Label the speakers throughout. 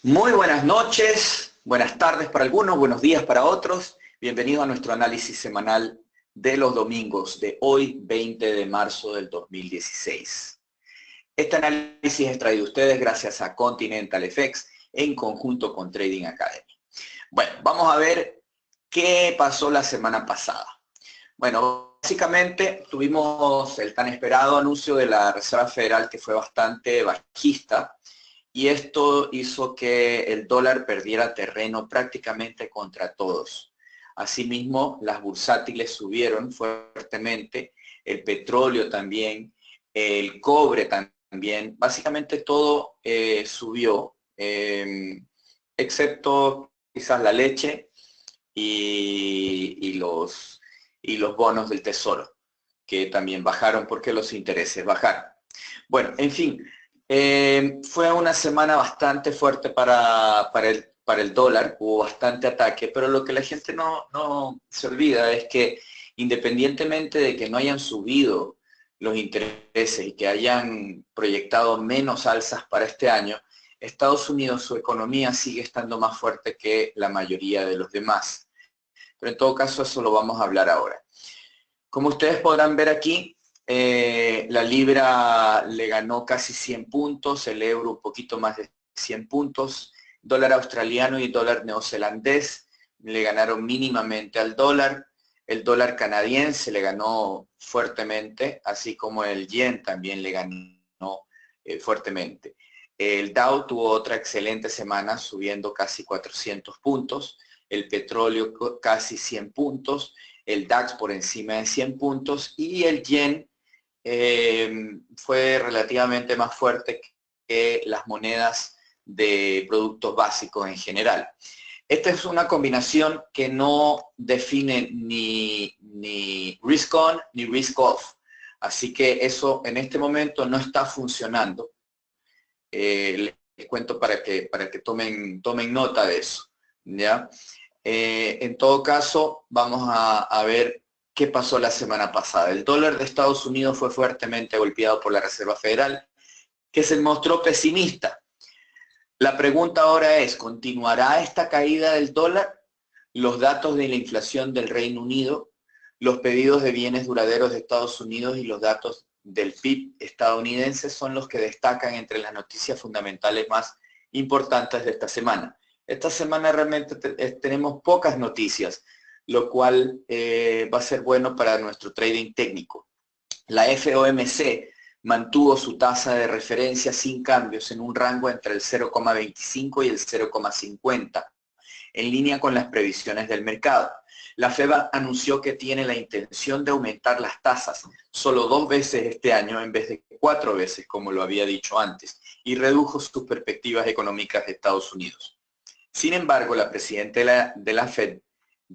Speaker 1: Muy buenas noches, buenas tardes para algunos, buenos días para otros. Bienvenido a nuestro análisis semanal de los domingos de hoy, 20 de marzo del 2016. Este análisis es traído a ustedes gracias a Continental FX en conjunto con Trading Academy. Bueno, vamos a ver qué pasó la semana pasada. Bueno, básicamente tuvimos el tan esperado anuncio de la Reserva Federal que fue bastante bajista. Y esto hizo que el dólar perdiera terreno prácticamente contra todos. Asimismo, las bursátiles subieron fuertemente, el petróleo también, el cobre también, básicamente todo subió, excepto quizás la leche y los bonos del tesoro, que también bajaron porque los intereses bajaron. Bueno, en fin, fue una semana bastante fuerte para el dólar, hubo bastante ataque, pero lo que la gente no se olvida es que independientemente de que no hayan subido los intereses y que hayan proyectado menos alzas para este año, Estados Unidos, su economía sigue estando más fuerte que la mayoría de los demás. Pero en todo caso, eso lo vamos a hablar ahora. Como ustedes podrán ver aquí, la libra le ganó casi 100 puntos, el euro un poquito más de 100 puntos, dólar australiano y dólar neozelandés le ganaron mínimamente al dólar, el dólar canadiense le ganó fuertemente, así como el yen también le ganó fuertemente. El Dow tuvo otra excelente semana subiendo casi 400 puntos, el petróleo casi 100 puntos, el DAX por encima de 100 puntos y el yen fue relativamente más fuerte que las monedas de productos básicos en general. Esta es una combinación que no define ni risk on ni risk off. Así que eso en este momento no está funcionando. Les cuento para que tomen nota de eso, ¿ya? En todo caso, vamos a ver qué pasó la semana pasada. El dólar de Estados Unidos fue fuertemente golpeado por la Reserva Federal, que se mostró pesimista. La pregunta ahora es, ¿continuará esta caída del dólar? Los datos de la inflación del Reino Unido, los pedidos de bienes duraderos de Estados Unidos y los datos del PIB estadounidense son los que destacan entre las noticias fundamentales más importantes de esta semana. Esta semana realmente tenemos pocas noticias, lo cual va a ser bueno para nuestro trading técnico. La FOMC mantuvo su tasa de referencia sin cambios en un rango entre el 0,25 y el 0,50, en línea con las previsiones del mercado. La Fed anunció que tiene la intención de aumentar las tasas solo 2 veces este año en vez de 4 veces, como lo había dicho antes, y redujo sus perspectivas económicas de Estados Unidos. Sin embargo, la presidenta de la Fed,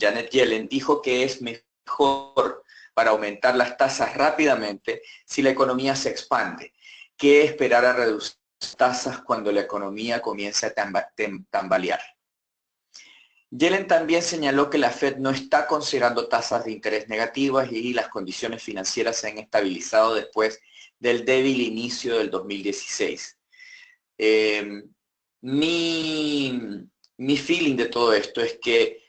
Speaker 1: Janet Yellen, dijo que es mejor para aumentar las tasas rápidamente si la economía se expande, que esperar a reducir tasas cuando la economía comience a tambalear. Yellen también señaló que la Fed no está considerando tasas de interés negativas y las condiciones financieras se han estabilizado después del débil inicio del 2016. Mi feeling de todo esto es que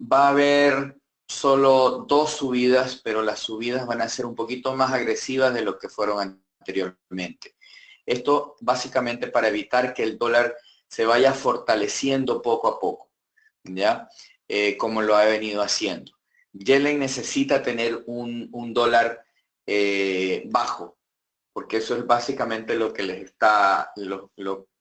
Speaker 1: va a haber solo 2 subidas, pero las subidas van a ser un poquito más agresivas de lo que fueron anteriormente. Esto básicamente para evitar que el dólar se vaya fortaleciendo poco a poco, ¿ya? Como lo ha venido haciendo. Yellen necesita tener un dólar bajo, porque eso es básicamente lo que les está,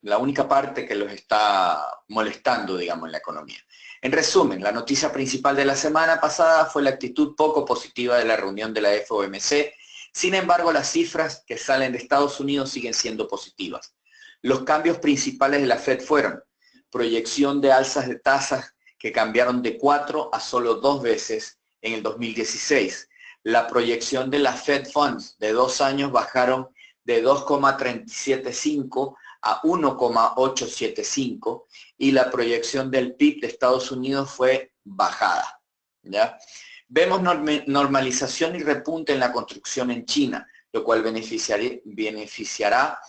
Speaker 1: la única parte que los está molestando, digamos, en la economía. En resumen, la noticia principal de la semana pasada fue la actitud poco positiva de la reunión de la FOMC. Sin embargo, las cifras que salen de Estados Unidos siguen siendo positivas. Los cambios principales de la Fed fueron proyección de alzas de tasas que cambiaron de 4 a solo 2 veces en el 2016. La proyección de la Fed Funds de 2 años bajaron de 2,375 a 1,875 y la proyección del PIB de Estados Unidos fue bajada, ¿ya? Vemos normalización y repunte en la construcción en China, lo cual beneficiará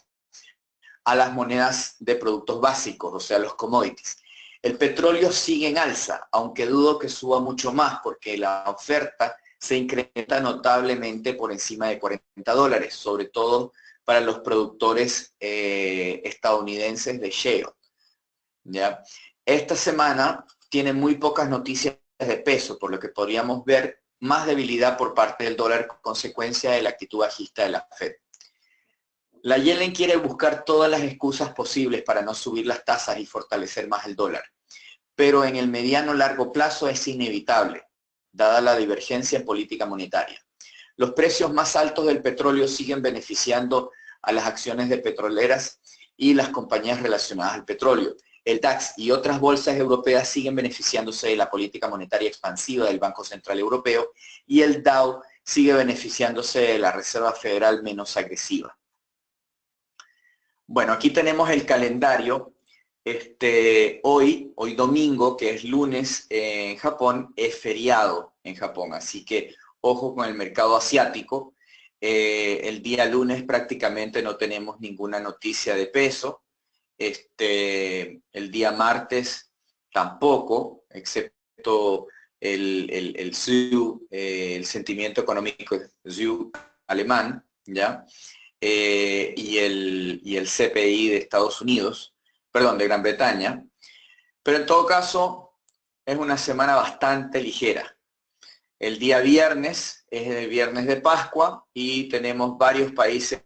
Speaker 1: a las monedas de productos básicos, o sea, los commodities. El petróleo sigue en alza, aunque dudo que suba mucho más porque la oferta se incrementa notablemente por encima de $40, sobre todo para los productores estadounidenses de shale. ¿Ya? Esta semana tiene muy pocas noticias de peso, por lo que podríamos ver más debilidad por parte del dólar, consecuencia de la actitud bajista de la Fed. La Yellen quiere buscar todas las excusas posibles para no subir las tasas y fortalecer más el dólar, pero en el mediano largo plazo es inevitable, dada la divergencia en política monetaria. Los precios más altos del petróleo siguen beneficiando a las acciones de petroleras y las compañías relacionadas al petróleo. El DAX y otras bolsas europeas siguen beneficiándose de la política monetaria expansiva del Banco Central Europeo y el Dow sigue beneficiándose de la Reserva Federal menos agresiva. Bueno, aquí tenemos el calendario. Hoy domingo, que es lunes en Japón, es feriado en Japón, así que ojo con el mercado asiático. El día lunes prácticamente no tenemos ninguna noticia de peso. El día martes tampoco, excepto el ZEW, el sentimiento económico ZEW alemán, ¿ya? Y el CPI de Estados Unidos, perdón, de Gran Bretaña. Pero en todo caso, es una semana bastante ligera. El día viernes es el viernes de Pascua y tenemos varios países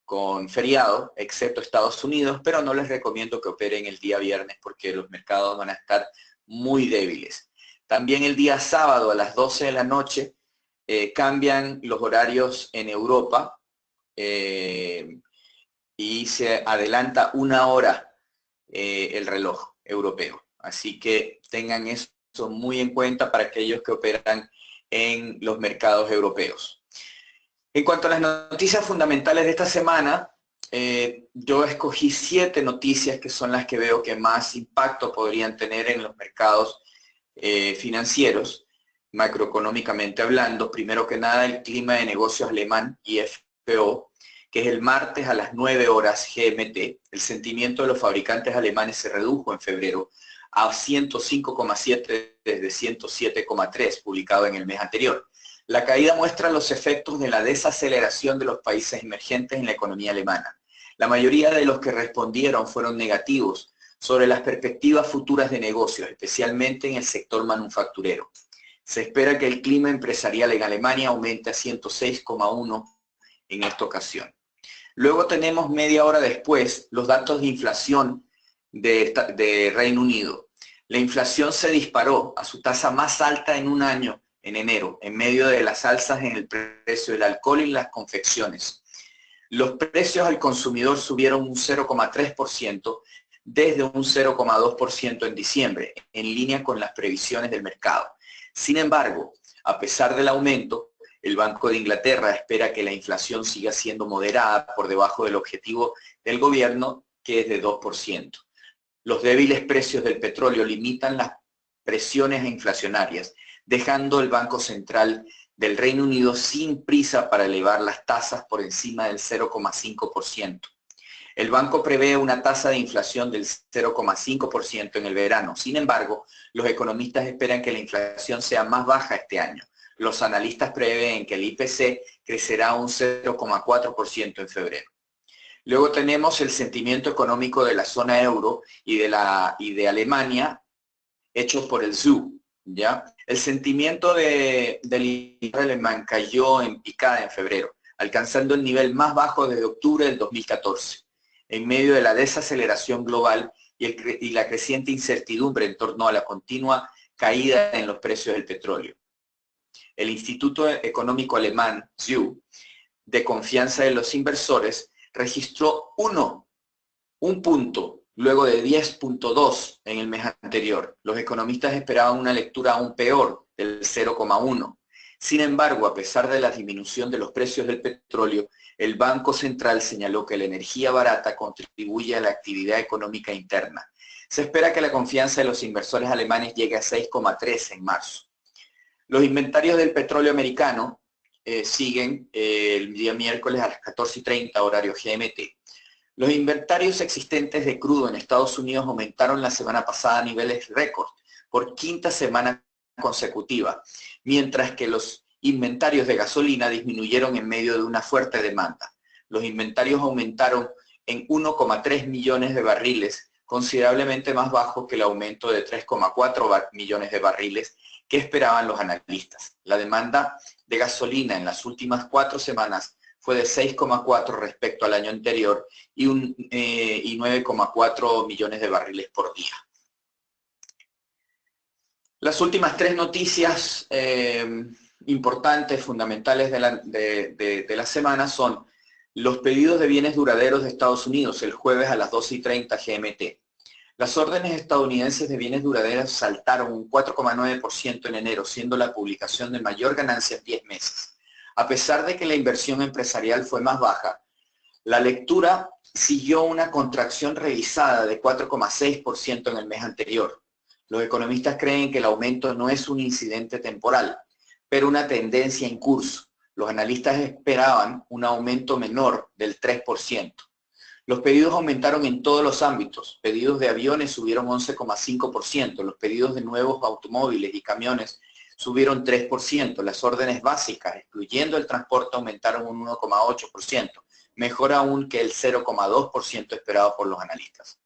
Speaker 1: con feriado, excepto Estados Unidos, pero no les recomiendo que operen el día viernes porque los mercados van a estar muy débiles. También el día sábado a las 12 de la noche cambian los horarios en Europa y se adelanta una hora el reloj europeo. Así que tengan eso muy en cuenta para aquellos que operan en los mercados europeos. En cuanto a las noticias fundamentales de esta semana, yo escogí 7 noticias que son las que veo que más impacto podrían tener en los mercados financieros, macroeconómicamente hablando. Primero que nada, el clima de negocios alemán, IFO, que es el martes a las 9 horas GMT. El sentimiento de los fabricantes alemanes se redujo en febrero a 105,7 desde 107,3, publicado en el mes anterior. La caída muestra los efectos de la desaceleración de los países emergentes en la economía alemana. La mayoría de los que respondieron fueron negativos sobre las perspectivas futuras de negocios, especialmente en el sector manufacturero. Se espera que el clima empresarial en Alemania aumente a 106,1 en esta ocasión. Luego tenemos media hora después los datos de inflación de Reino Unido. La inflación se disparó a su tasa más alta en un año, en enero, en medio de las alzas en el precio del alcohol y las confecciones. Los precios al consumidor subieron un 0,3% desde un 0,2% en diciembre, en línea con las previsiones del mercado. Sin embargo, a pesar del aumento, el Banco de Inglaterra espera que la inflación siga siendo moderada por debajo del objetivo del gobierno, que es de 2%. Los débiles precios del petróleo limitan las presiones inflacionarias, dejando el Banco Central del Reino Unido sin prisa para elevar las tasas por encima del 0,5%. El banco prevé una tasa de inflación del 0,5% en el verano. Sin embargo, los economistas esperan que la inflación sea más baja este año. Los analistas prevén que el IPC crecerá un 0,4% en febrero. Luego tenemos el sentimiento económico de la zona euro y de Alemania, hecho por el ZEW, ¿ya? El sentimiento del alemán cayó en picada en febrero, alcanzando el nivel más bajo desde octubre del 2014, en medio de la desaceleración global y la creciente incertidumbre en torno a la continua caída en los precios del petróleo. El Instituto Económico Alemán, ZEW, de confianza de los inversores, registró un punto, luego de 10,2 en el mes anterior. Los economistas esperaban una lectura aún peor, del 0,1. Sin embargo, a pesar de la disminución de los precios del petróleo, el Banco Central señaló que la energía barata contribuye a la actividad económica interna. Se espera que la confianza de los inversores alemanes llegue a 6,3 en marzo. Los inventarios del petróleo americano siguen el día miércoles a las 14:30 horario GMT. Los inventarios existentes de crudo en Estados Unidos aumentaron la semana pasada a niveles récord por quinta semana consecutiva, mientras que los inventarios de gasolina disminuyeron en medio de una fuerte demanda. Los inventarios aumentaron en 1,3 millones de barriles, considerablemente más bajo que el aumento de 3,4 millones de barriles que esperaban los analistas. La demanda de gasolina en las últimas 4 semanas fue de 6,4 respecto al año anterior y 9,4 millones de barriles por día. Las últimas 3 noticias importantes, fundamentales de la semana son los pedidos de bienes duraderos de Estados Unidos el jueves a las 12:30 GMT. Las órdenes estadounidenses de bienes duraderos saltaron un 4,9% en enero, siendo la publicación de mayor ganancia en 10 meses. A pesar de que la inversión empresarial fue más baja, la lectura siguió una contracción revisada de 4,6% en el mes anterior. Los economistas creen que el aumento no es un incidente temporal, pero una tendencia en curso. Los analistas esperaban un aumento menor del 3%. Los pedidos aumentaron en todos los ámbitos. Pedidos de aviones subieron 11,5%, los pedidos de nuevos automóviles y camiones subieron 3%, las órdenes básicas, excluyendo el transporte, aumentaron un 1,8%, mejor aún que el 0,2% esperado por los analistas.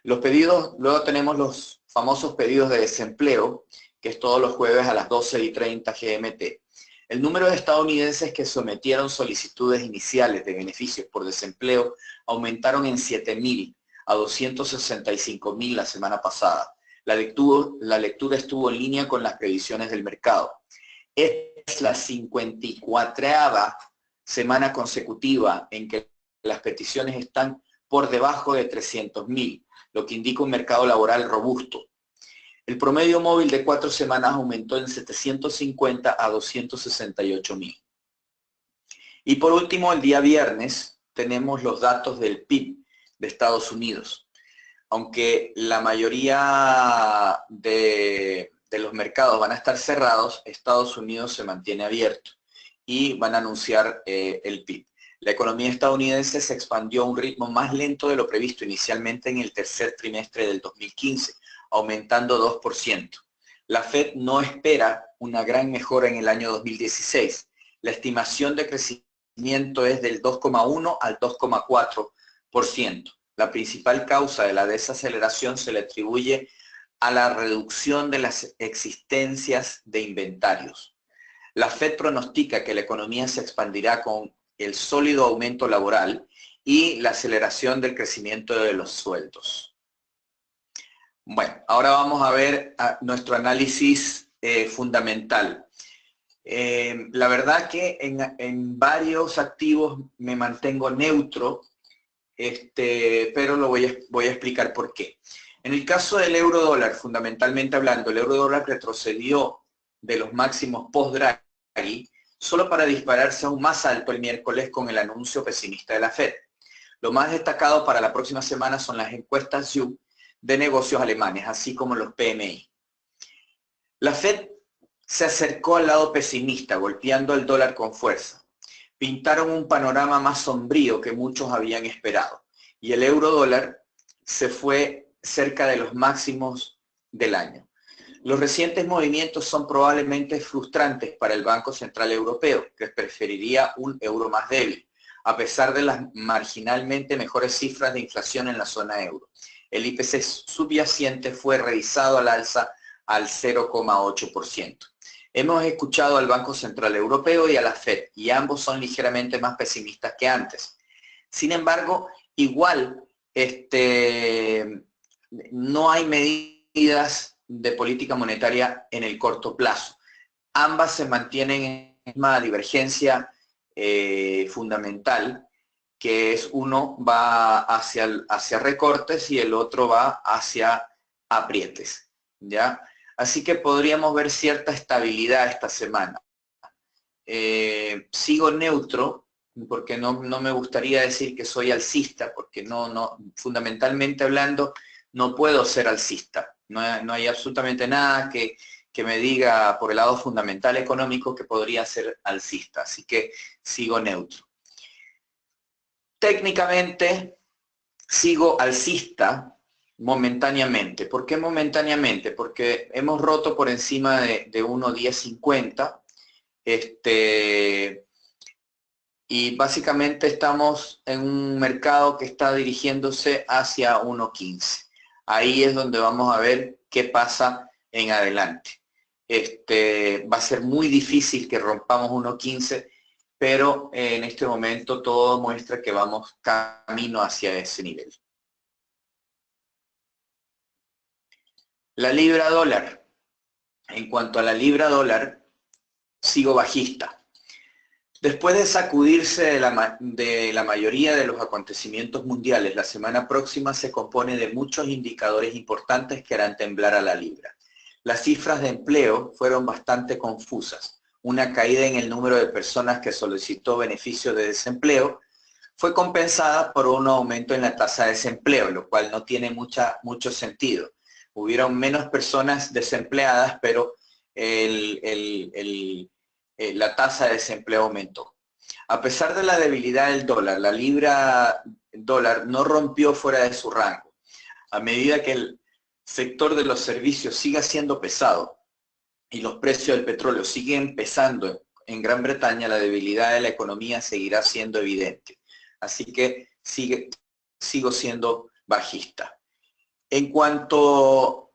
Speaker 1: Los pedidos, luego tenemos los famosos pedidos de desempleo, que es todos los jueves a las 12:30 GMT. El número de estadounidenses que sometieron solicitudes iniciales de beneficios por desempleo aumentaron en 7.000 a 265.000 la semana pasada. La lectura estuvo en línea con las previsiones del mercado. Es la 54ª semana consecutiva en que las peticiones están por debajo de 300.000, lo que indica un mercado laboral robusto. El promedio móvil de 4 semanas aumentó en 750 a 268.000. Y por último, el día viernes tenemos los datos del PIB de Estados Unidos. Aunque la mayoría de los mercados van a estar cerrados, Estados Unidos se mantiene abierto y van a anunciar el PIB. La economía estadounidense se expandió a un ritmo más lento de lo previsto inicialmente en el tercer trimestre del 2015, aumentando 2%. La Fed no espera una gran mejora en el año 2016. La estimación de crecimiento es del 2,1 al 2,4%. La principal causa de la desaceleración se le atribuye a la reducción de las existencias de inventarios. La Fed pronostica que la economía se expandirá con el sólido aumento laboral y la aceleración del crecimiento de los sueldos. Bueno, ahora vamos a ver nuestro análisis fundamental. La verdad que en varios activos me mantengo neutro, pero lo voy a explicar por qué. En el caso del euro dólar, fundamentalmente hablando, el euro dólar retrocedió de los máximos post-Draghi solo para dispararse aún más alto el miércoles con el anuncio pesimista de la Fed. Lo más destacado para la próxima semana son las encuestas YOU de negocios alemanes, así como los PMI. La Fed se acercó al lado pesimista, golpeando el dólar con fuerza. Pintaron un panorama más sombrío que muchos habían esperado, y el euro dólar se fue cerca de los máximos del año. Los recientes movimientos son probablemente frustrantes para el Banco Central Europeo, que preferiría un euro más débil, a pesar de las marginalmente mejores cifras de inflación en la zona euro. El IPC subyacente fue revisado al alza al 0,8%. Hemos escuchado al Banco Central Europeo y a la Fed, y ambos son ligeramente más pesimistas que antes. Sin embargo, igual no hay medidas de política monetaria en el corto plazo. Ambas se mantienen en la misma divergencia fundamental, que es uno va hacia recortes y el otro va hacia aprietes, ¿ya? Así que podríamos ver cierta estabilidad esta semana. Sigo neutro, porque no me gustaría decir que soy alcista, porque fundamentalmente hablando, no puedo ser alcista. No hay absolutamente nada que me diga por el lado fundamental económico que podría ser alcista. Así que sigo neutro. Técnicamente, sigo alcista momentáneamente. ¿Por qué momentáneamente? Porque hemos roto por encima de 1.1050, y básicamente estamos en un mercado que está dirigiéndose hacia 1.15. Ahí es donde vamos a ver qué pasa en adelante. Va a ser muy difícil que rompamos 1.15, pero en este momento todo muestra que vamos camino hacia ese nivel. La libra dólar. En cuanto a la libra dólar, sigo bajista. Después de sacudirse de la mayoría de los acontecimientos mundiales, la semana próxima se compone de muchos indicadores importantes que harán temblar a la libra. Las cifras de empleo fueron bastante confusas. Una caída en el número de personas que solicitó beneficios de desempleo fue compensada por un aumento en la tasa de desempleo, lo cual no tiene mucho sentido. Hubieron menos personas desempleadas, pero la tasa de desempleo aumentó. A pesar de la debilidad del dólar, la libra dólar no rompió fuera de su rango. A medida que el sector de los servicios siga siendo pesado y los precios del petróleo siguen pesando en Gran Bretaña, la debilidad de la economía seguirá siendo evidente. Así que sigo siendo bajista. En cuanto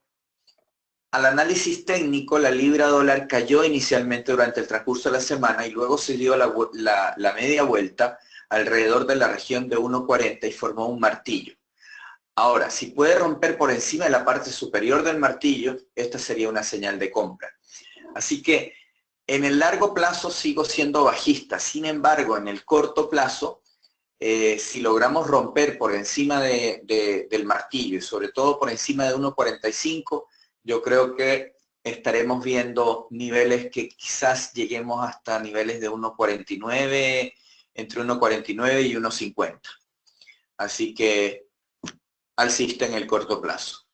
Speaker 1: al análisis técnico, la libra dólar cayó inicialmente durante el transcurso de la semana y luego se dio la media vuelta alrededor de la región de 1.40 y formó un martillo. Ahora, si puede romper por encima de la parte superior del martillo, esta sería una señal de compra. Así que en el largo plazo sigo siendo bajista. Sin embargo, en el corto plazo, si logramos romper por encima del martillo y sobre todo por encima de 1.45, yo creo que estaremos viendo niveles que quizás lleguemos hasta niveles de 1.49, entre 1.49 y 1.50. Así que alcista en el corto plazo.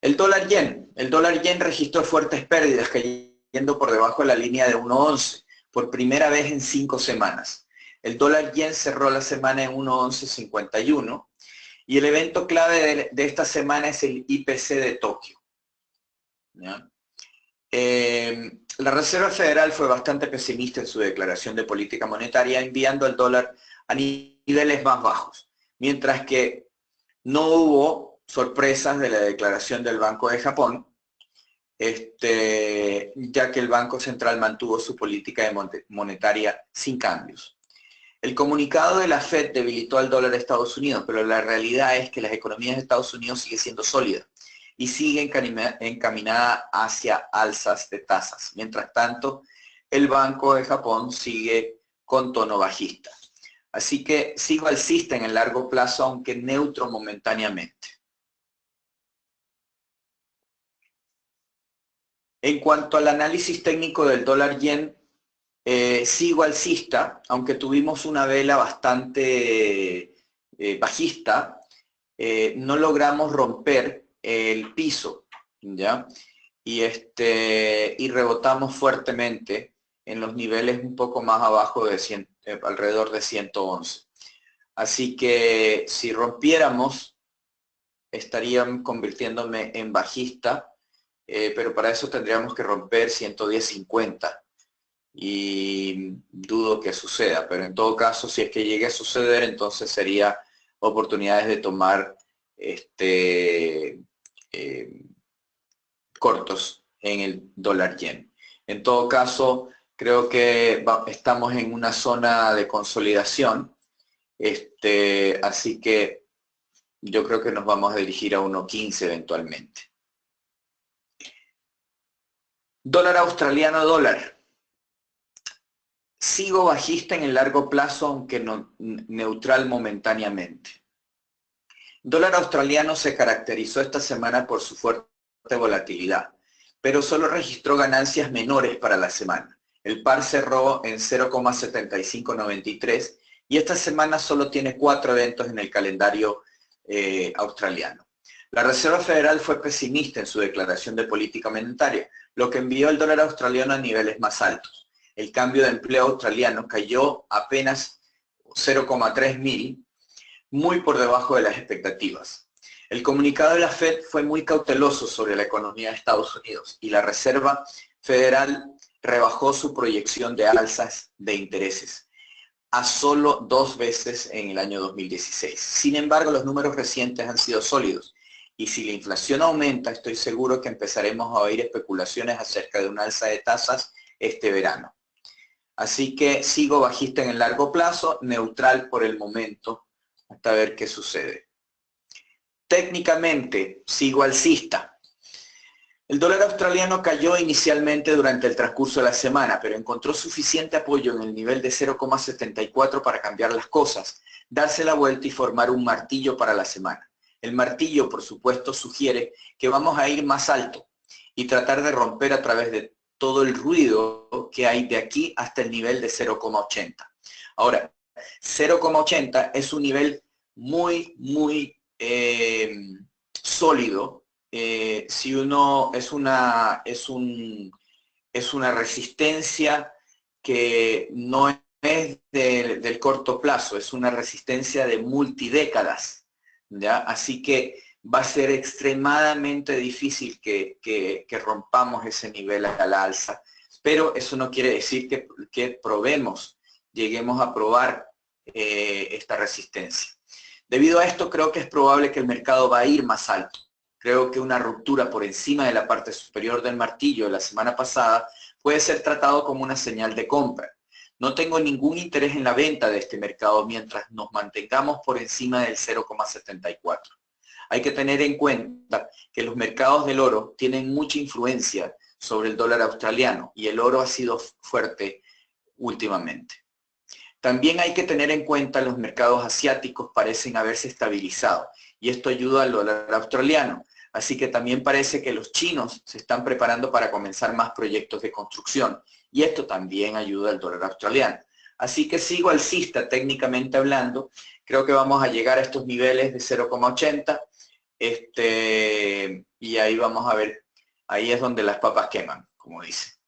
Speaker 1: El dólar yen registró fuertes pérdidas, cayendo por debajo de la línea de 1.11 por primera vez en 5 semanas. El dólar yen cerró la semana en 1.1151 y el evento clave de esta semana es el IPC de Tokio. ¿Ya? La Reserva Federal fue bastante pesimista en su declaración de política monetaria, enviando al dólar a niveles más bajos, mientras que no hubo sorpresas de la declaración del Banco de Japón, ya que el Banco Central mantuvo su política monetaria sin cambios. El comunicado de la Fed debilitó al dólar de Estados Unidos, pero la realidad es que las economías de Estados Unidos siguen siendo sólidas y siguen encaminadas hacia alzas de tasas. Mientras tanto, el Banco de Japón sigue con tono bajista. Así que sigo alcista en el largo plazo, aunque neutro momentáneamente. En cuanto al análisis técnico del dólar yen, sigo alcista, aunque tuvimos una vela bastante bajista, no logramos romper el piso, ¿ya? Y rebotamos fuertemente en los niveles un poco más abajo de alrededor de 111. Así que si rompiéramos, estarían convirtiéndome en bajista, pero para eso tendríamos que romper 110.50 y dudo que suceda, pero en todo caso, si es que llegue a suceder, entonces sería oportunidades de tomar cortos en el dólar yen. En todo caso, creo que estamos en una zona de consolidación, así que yo creo que nos vamos a dirigir a 1.15 eventualmente. Dólar australiano, dólar. Sigo bajista en el largo plazo, aunque neutral momentáneamente. Dólar australiano se caracterizó esta semana por su fuerte volatilidad, pero solo registró ganancias menores para la semana. El par cerró en 0,7593 y esta semana solo tiene 4 eventos en el calendario australiano. La Reserva Federal fue pesimista en su declaración de política monetaria, lo que envió el dólar australiano a niveles más altos. El cambio de empleo australiano cayó apenas 0,3 mil, muy por debajo de las expectativas. El comunicado de la Fed fue muy cauteloso sobre la economía de Estados Unidos y la Reserva Federal rebajó su proyección de alzas de intereses a solo 2 veces en el año 2016. Sin embargo, los números recientes han sido sólidos y si la inflación aumenta, estoy seguro que empezaremos a oír especulaciones acerca de una alza de tasas este verano. Así que sigo bajista en el largo plazo, neutral por el momento, hasta ver qué sucede. Técnicamente, sigo alcista. El dólar australiano cayó inicialmente durante el transcurso de la semana, pero encontró suficiente apoyo en el nivel de 0,74 para cambiar las cosas, darse la vuelta y formar un martillo para la semana. El martillo, por supuesto, sugiere que vamos a ir más alto y tratar de romper a través de todo el ruido que hay de aquí hasta el nivel de 0,80. Ahora, 0,80 es un nivel muy sólido. Si uno es una resistencia que no es del corto plazo, es una resistencia de multidécadas, ¿ya? Así que va a ser extremadamente difícil que rompamos ese nivel a la alza, pero eso no quiere decir que lleguemos a probar esta resistencia. Debido a esto, creo que es probable que el mercado va a ir más alto. Creo que una ruptura por encima de la parte superior del martillo de la semana pasada puede ser tratado como una señal de compra. No tengo ningún interés en la venta de este mercado mientras nos mantengamos por encima del 0,74. Hay que tener en cuenta que los mercados del oro tienen mucha influencia sobre el dólar australiano y el oro ha sido fuerte últimamente. También hay que tener en cuenta que los mercados asiáticos parecen haberse estabilizado y esto ayuda al dólar australiano. Así que también parece que los chinos se están preparando para comenzar más proyectos de construcción y esto también ayuda al dólar australiano. Así que sigo alcista técnicamente hablando. Creo que vamos a llegar a estos niveles de 0,80 y ahí vamos a ver, ahí es donde las papas queman, como dice.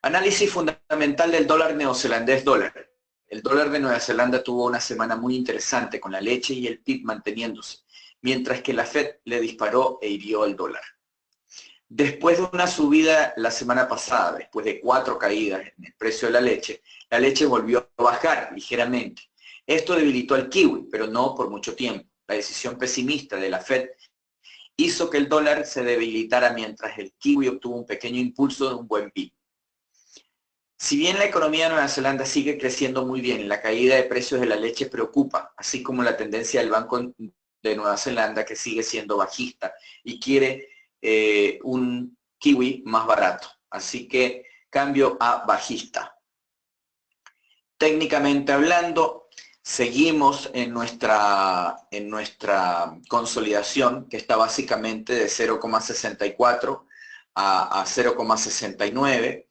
Speaker 1: Análisis fundamental del dólar neozelandés dólar. El dólar de Nueva Zelanda tuvo una semana muy interesante con la leche y el PIB manteniéndose, mientras que la Fed le disparó e hirió al dólar. Después de una subida la semana pasada, después de 4 caídas en el precio de la leche volvió a bajar ligeramente. Esto debilitó al kiwi, pero no por mucho tiempo. La decisión pesimista de la Fed hizo que el dólar se debilitara mientras el kiwi obtuvo un pequeño impulso de un buen PIB. Si bien la economía de Nueva Zelanda sigue creciendo muy bien, la caída de precios de la leche preocupa, así como la tendencia del Banco de Nueva Zelanda que sigue siendo bajista y quiere un kiwi más barato. Así que cambio a bajista. Técnicamente hablando, seguimos en nuestra consolidación, que está básicamente de 0,64 a 0,69.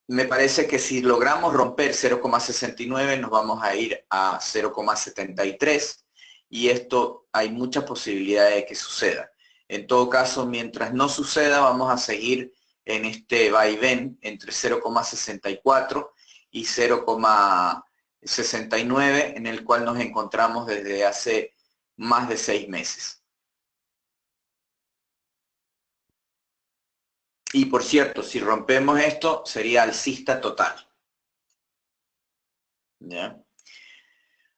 Speaker 1: Me parece que si logramos romper 0,69 nos vamos a ir a 0,73 y esto hay muchas posibilidades de que suceda. En todo caso, mientras no suceda, vamos a seguir en este vaivén entre 0,64 y 0,69 en el cual nos encontramos desde hace más de 6 meses. Y por cierto, si rompemos esto, sería alcista total. ¿Ya?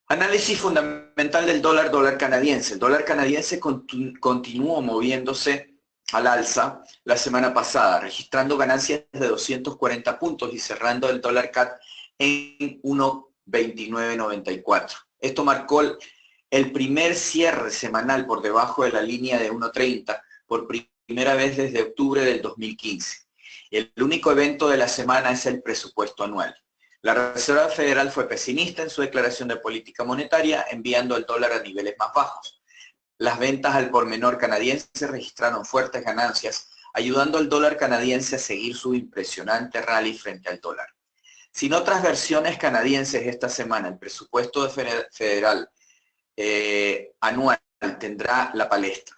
Speaker 1: Análisis fundamental del dólar canadiense. El dólar canadiense continuó moviéndose al alza la semana pasada, registrando ganancias de 240 puntos y cerrando el dólar CAD en 1.2994. Esto marcó el primer cierre semanal por debajo de la línea de 1.30 por primera vez desde octubre del 2015. El único evento de la semana es el presupuesto anual. La Reserva Federal fue pesimista en su declaración de política monetaria, enviando el dólar a niveles más bajos. Las ventas al por menor canadiense registraron fuertes ganancias, ayudando al dólar canadiense a seguir su impresionante rally frente al dólar. Sin otras versiones canadienses esta semana, el presupuesto federal anual tendrá la palestra.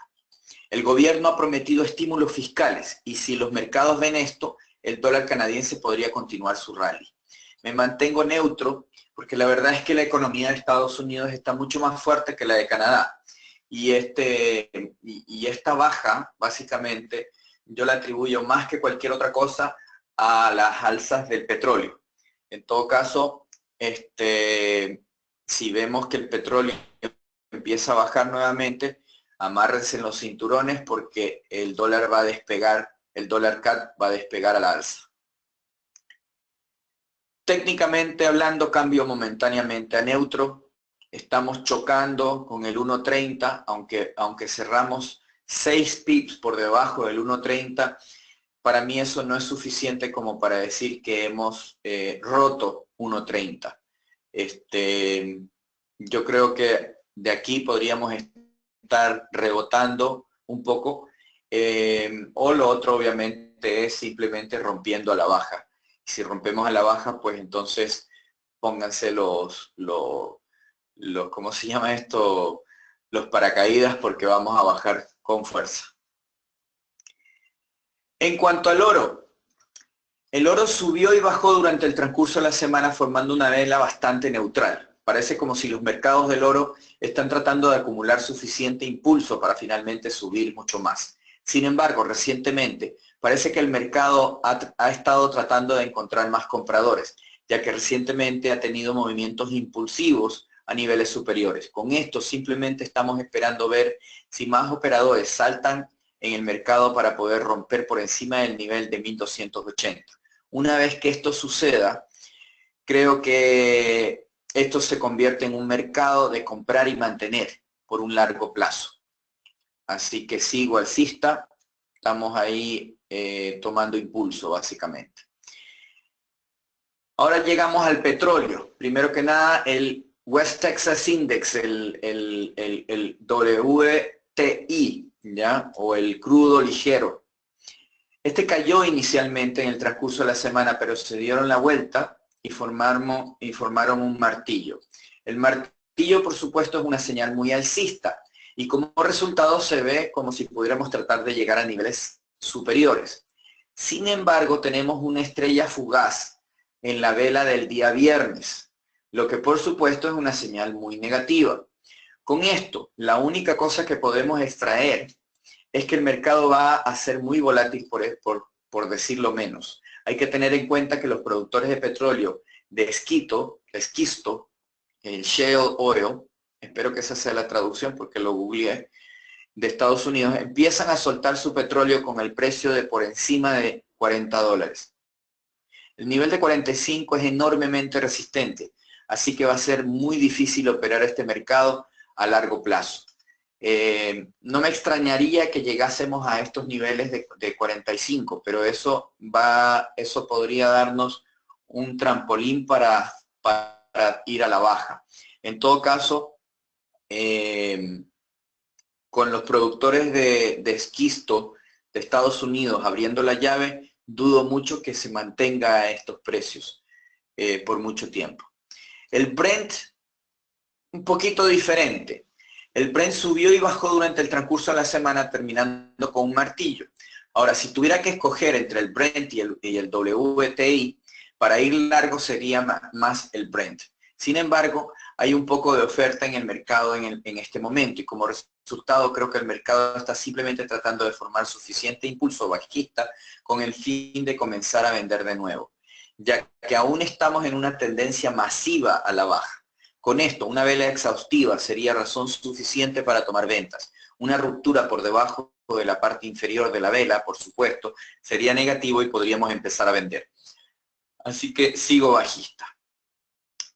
Speaker 1: El gobierno ha prometido estímulos fiscales y si los mercados ven esto, el dólar canadiense podría continuar su rally. Me mantengo neutro porque la verdad es que la economía de Estados Unidos está mucho más fuerte que la de Canadá. Y esta baja, básicamente, yo la atribuyo más que cualquier otra cosa a las alzas del petróleo. En todo caso, si vemos que el petróleo empieza a bajar nuevamente, amárrense en los cinturones porque el dólar va a despegar, el dólar CAD va a despegar a la alza. Técnicamente hablando, cambio momentáneamente a neutro. Estamos chocando con el 1.30, aunque cerramos 6 pips por debajo del 1.30, para mí eso no es suficiente como para decir que hemos roto 1.30. Yo creo que de aquí podríamos estar rebotando un poco, o lo otro obviamente es simplemente rompiendo a la baja. Si rompemos a la baja, pues entonces pónganse ¿cómo se llama esto? Los paracaídas, porque vamos a bajar con fuerza. En cuanto al oro, el oro subió y bajó durante el transcurso de la semana formando una vela bastante neutral. Parece como si los mercados del oro están tratando de acumular suficiente impulso para finalmente subir mucho más. Sin embargo, recientemente parece que el mercado ha estado tratando de encontrar más compradores, ya que recientemente ha tenido movimientos impulsivos a niveles superiores. Con esto simplemente estamos esperando ver si más operadores saltan en el mercado para poder romper por encima del nivel de 1280. Una vez que esto suceda, creo que esto se convierte en un mercado de comprar y mantener por un largo plazo. Así que sigo alcista, estamos ahí tomando impulso básicamente. Ahora llegamos al petróleo. Primero que nada, el West Texas Index, el WTI, ¿ya? O el crudo ligero. Este cayó inicialmente en el transcurso de la semana, pero se dieron la vuelta y formaron un martillo. El martillo, por supuesto, es una señal muy alcista y como resultado se ve como si pudiéramos tratar de llegar a niveles superiores. Sin embargo, tenemos una estrella fugaz en la vela del día viernes, lo que por supuesto es una señal muy negativa. Con esto, la única cosa que podemos extraer es que el mercado va a ser muy volátil por decirlo menos. Hay que tener en cuenta que los productores de petróleo de esquisto, el shale oil, espero que esa sea la traducción porque lo googleé, de Estados Unidos, empiezan a soltar su petróleo con el precio de por encima de $40. El nivel de 45 es enormemente resistente, así que va a ser muy difícil operar este mercado a largo plazo. No me extrañaría que llegásemos a estos niveles de 45, pero eso podría darnos un trampolín para ir a la baja. En todo caso, con los productores de esquisto de Estados Unidos abriendo la llave, dudo mucho que se mantenga a estos precios por mucho tiempo. El Brent, un poquito diferente. El Brent subió y bajó durante el transcurso de la semana terminando con un martillo. Ahora, si tuviera que escoger entre el Brent y el WTI, para ir largo sería más el Brent. Sin embargo, hay un poco de oferta en el mercado en este momento y como resultado creo que el mercado está simplemente tratando de formar suficiente impulso bajista con el fin de comenzar a vender de nuevo, ya que aún estamos en una tendencia masiva a la baja. Con esto, una vela exhaustiva sería razón suficiente para tomar ventas. Una ruptura por debajo de la parte inferior de la vela, por supuesto, sería negativo y podríamos empezar a vender. Así que sigo bajista.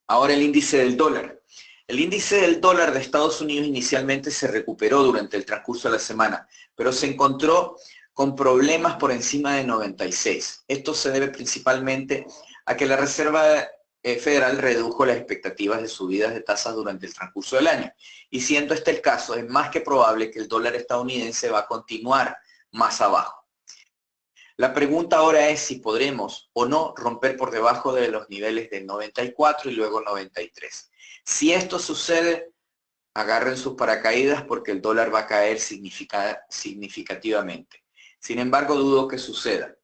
Speaker 1: Ahora el índice del dólar. El índice del dólar de Estados Unidos inicialmente se recuperó durante el transcurso de la semana, pero se encontró con problemas por encima de 96. Esto se debe principalmente a que la Reserva Federal redujo las expectativas de subidas de tasas durante el transcurso del año. Y siendo este el caso, es más que probable que el dólar estadounidense va a continuar más abajo. La pregunta ahora es si podremos o no romper por debajo de los niveles de 94 y luego 93. Si esto sucede, agarren sus paracaídas porque el dólar va a caer significativamente. Sin embargo, dudo que suceda.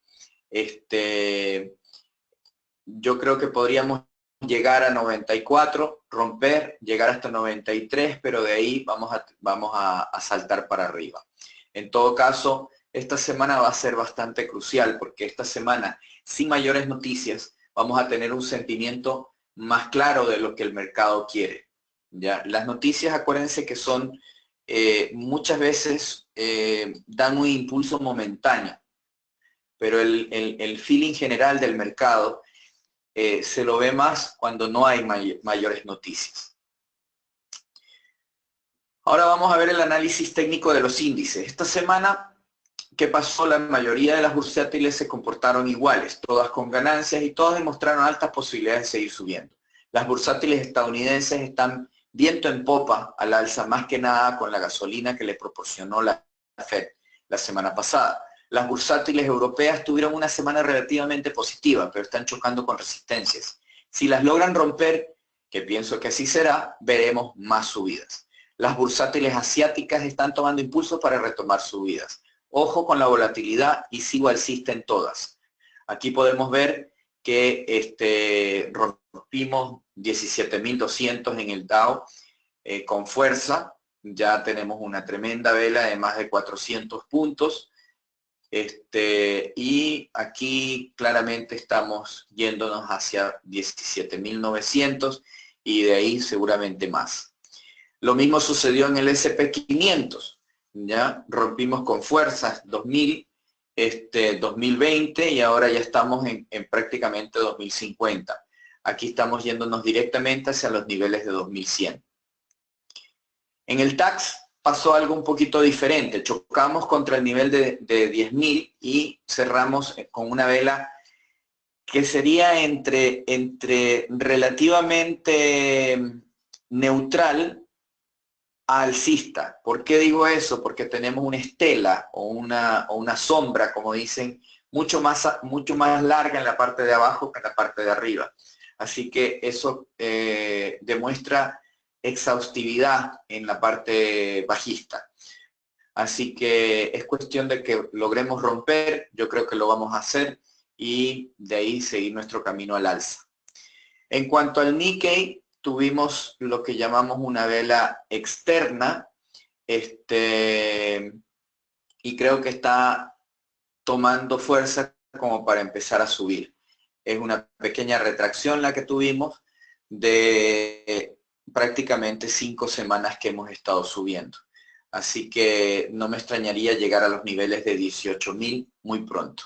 Speaker 1: Yo creo que podríamos llegar a 94, romper, llegar hasta 93, pero de ahí vamos a saltar para arriba. En todo caso, esta semana va a ser bastante crucial porque esta semana, sin mayores noticias, vamos a tener un sentimiento más claro de lo que el mercado quiere. ¿Ya? Las noticias, acuérdense que son muchas veces dan un impulso momentáneo, pero el feeling general del mercado se lo ve más cuando no hay mayores noticias. Ahora vamos a ver el análisis técnico de los índices. Esta semana, ¿qué pasó? La mayoría de las bursátiles se comportaron iguales, todas con ganancias y todas demostraron altas posibilidades de seguir subiendo. Las bursátiles estadounidenses están viento en popa al alza, más que nada con la gasolina que le proporcionó la Fed la semana pasada. Las bursátiles europeas tuvieron una semana relativamente positiva, pero están chocando con resistencias. Si las logran romper, que pienso que así será, veremos más subidas. Las bursátiles asiáticas están tomando impulso para retomar subidas. Ojo con la volatilidad y sigo alcista en todas. Aquí podemos ver que rompimos 17.200 en el Dow con fuerza. Ya tenemos una tremenda vela de más de 400 puntos. Y aquí claramente estamos yéndonos hacia 17.900 y de ahí seguramente más. Lo mismo sucedió en el S&P 500, ¿ya? Rompimos con fuerzas 2020 y ahora ya estamos en prácticamente 2050. Aquí estamos yéndonos directamente hacia los niveles de 2100. En el DAX pasó algo un poquito diferente. Chocamos contra el nivel de 10.000 y cerramos con una vela que sería entre relativamente neutral a alcista. ¿Por qué digo eso? Porque tenemos una estela o una sombra, como dicen, mucho más larga en la parte de abajo que en la parte de arriba. Así que eso demuestra exhaustividad en la parte bajista. Así que es cuestión de que logremos romper, yo creo que lo vamos a hacer, y de ahí seguir nuestro camino al alza. En cuanto al Nikkei, tuvimos lo que llamamos una vela externa, y creo que está tomando fuerza como para empezar a subir. Es una pequeña retracción la que tuvimos de prácticamente 5 semanas que hemos estado subiendo. Así que no me extrañaría llegar a los niveles de 18.000 muy pronto.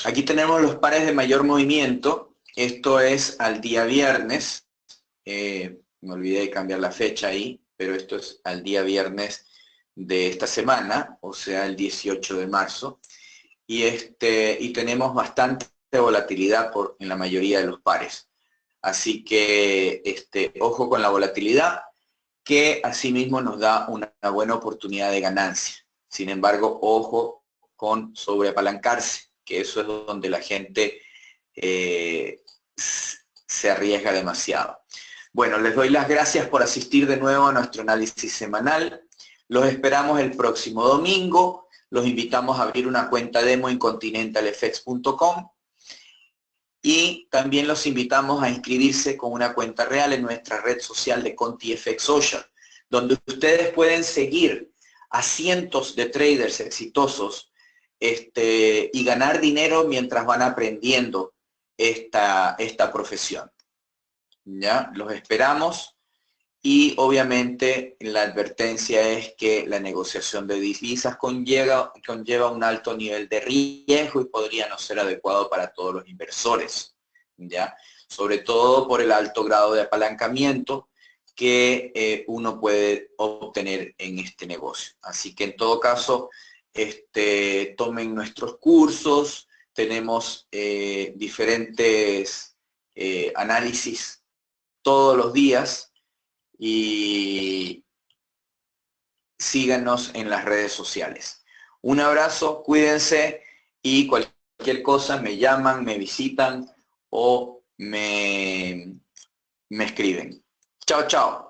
Speaker 1: Aquí tenemos los pares de mayor movimiento. Esto es al día viernes. Me olvidé de cambiar la fecha ahí, pero esto es al día viernes de esta semana, o sea, el 18 de marzo. Y tenemos bastante volatilidad en la mayoría de los pares. Así que ojo con la volatilidad, que asimismo nos da una buena oportunidad de ganancia. Sin embargo, ojo con sobreapalancarse, que eso es donde la gente se arriesga demasiado. Bueno, les doy las gracias por asistir de nuevo a nuestro análisis semanal. Los esperamos el próximo domingo. Los invitamos a abrir una cuenta demo en continentalfx.com y también los invitamos a inscribirse con una cuenta real en nuestra red social de ContiFX Social, donde ustedes pueden seguir a cientos de traders exitosos y ganar dinero mientras van aprendiendo esta profesión. ¿Ya? Los esperamos. Y obviamente la advertencia es que la negociación de divisas conlleva un alto nivel de riesgo y podría no ser adecuado para todos los inversores, ¿ya? Sobre todo por el alto grado de apalancamiento que uno puede obtener en este negocio. Así que en todo caso, tomen nuestros cursos, tenemos diferentes análisis todos los días, y síganos en las redes sociales. Un abrazo, cuídense y cualquier cosa me llaman, me visitan o me escriben. Chao, chao.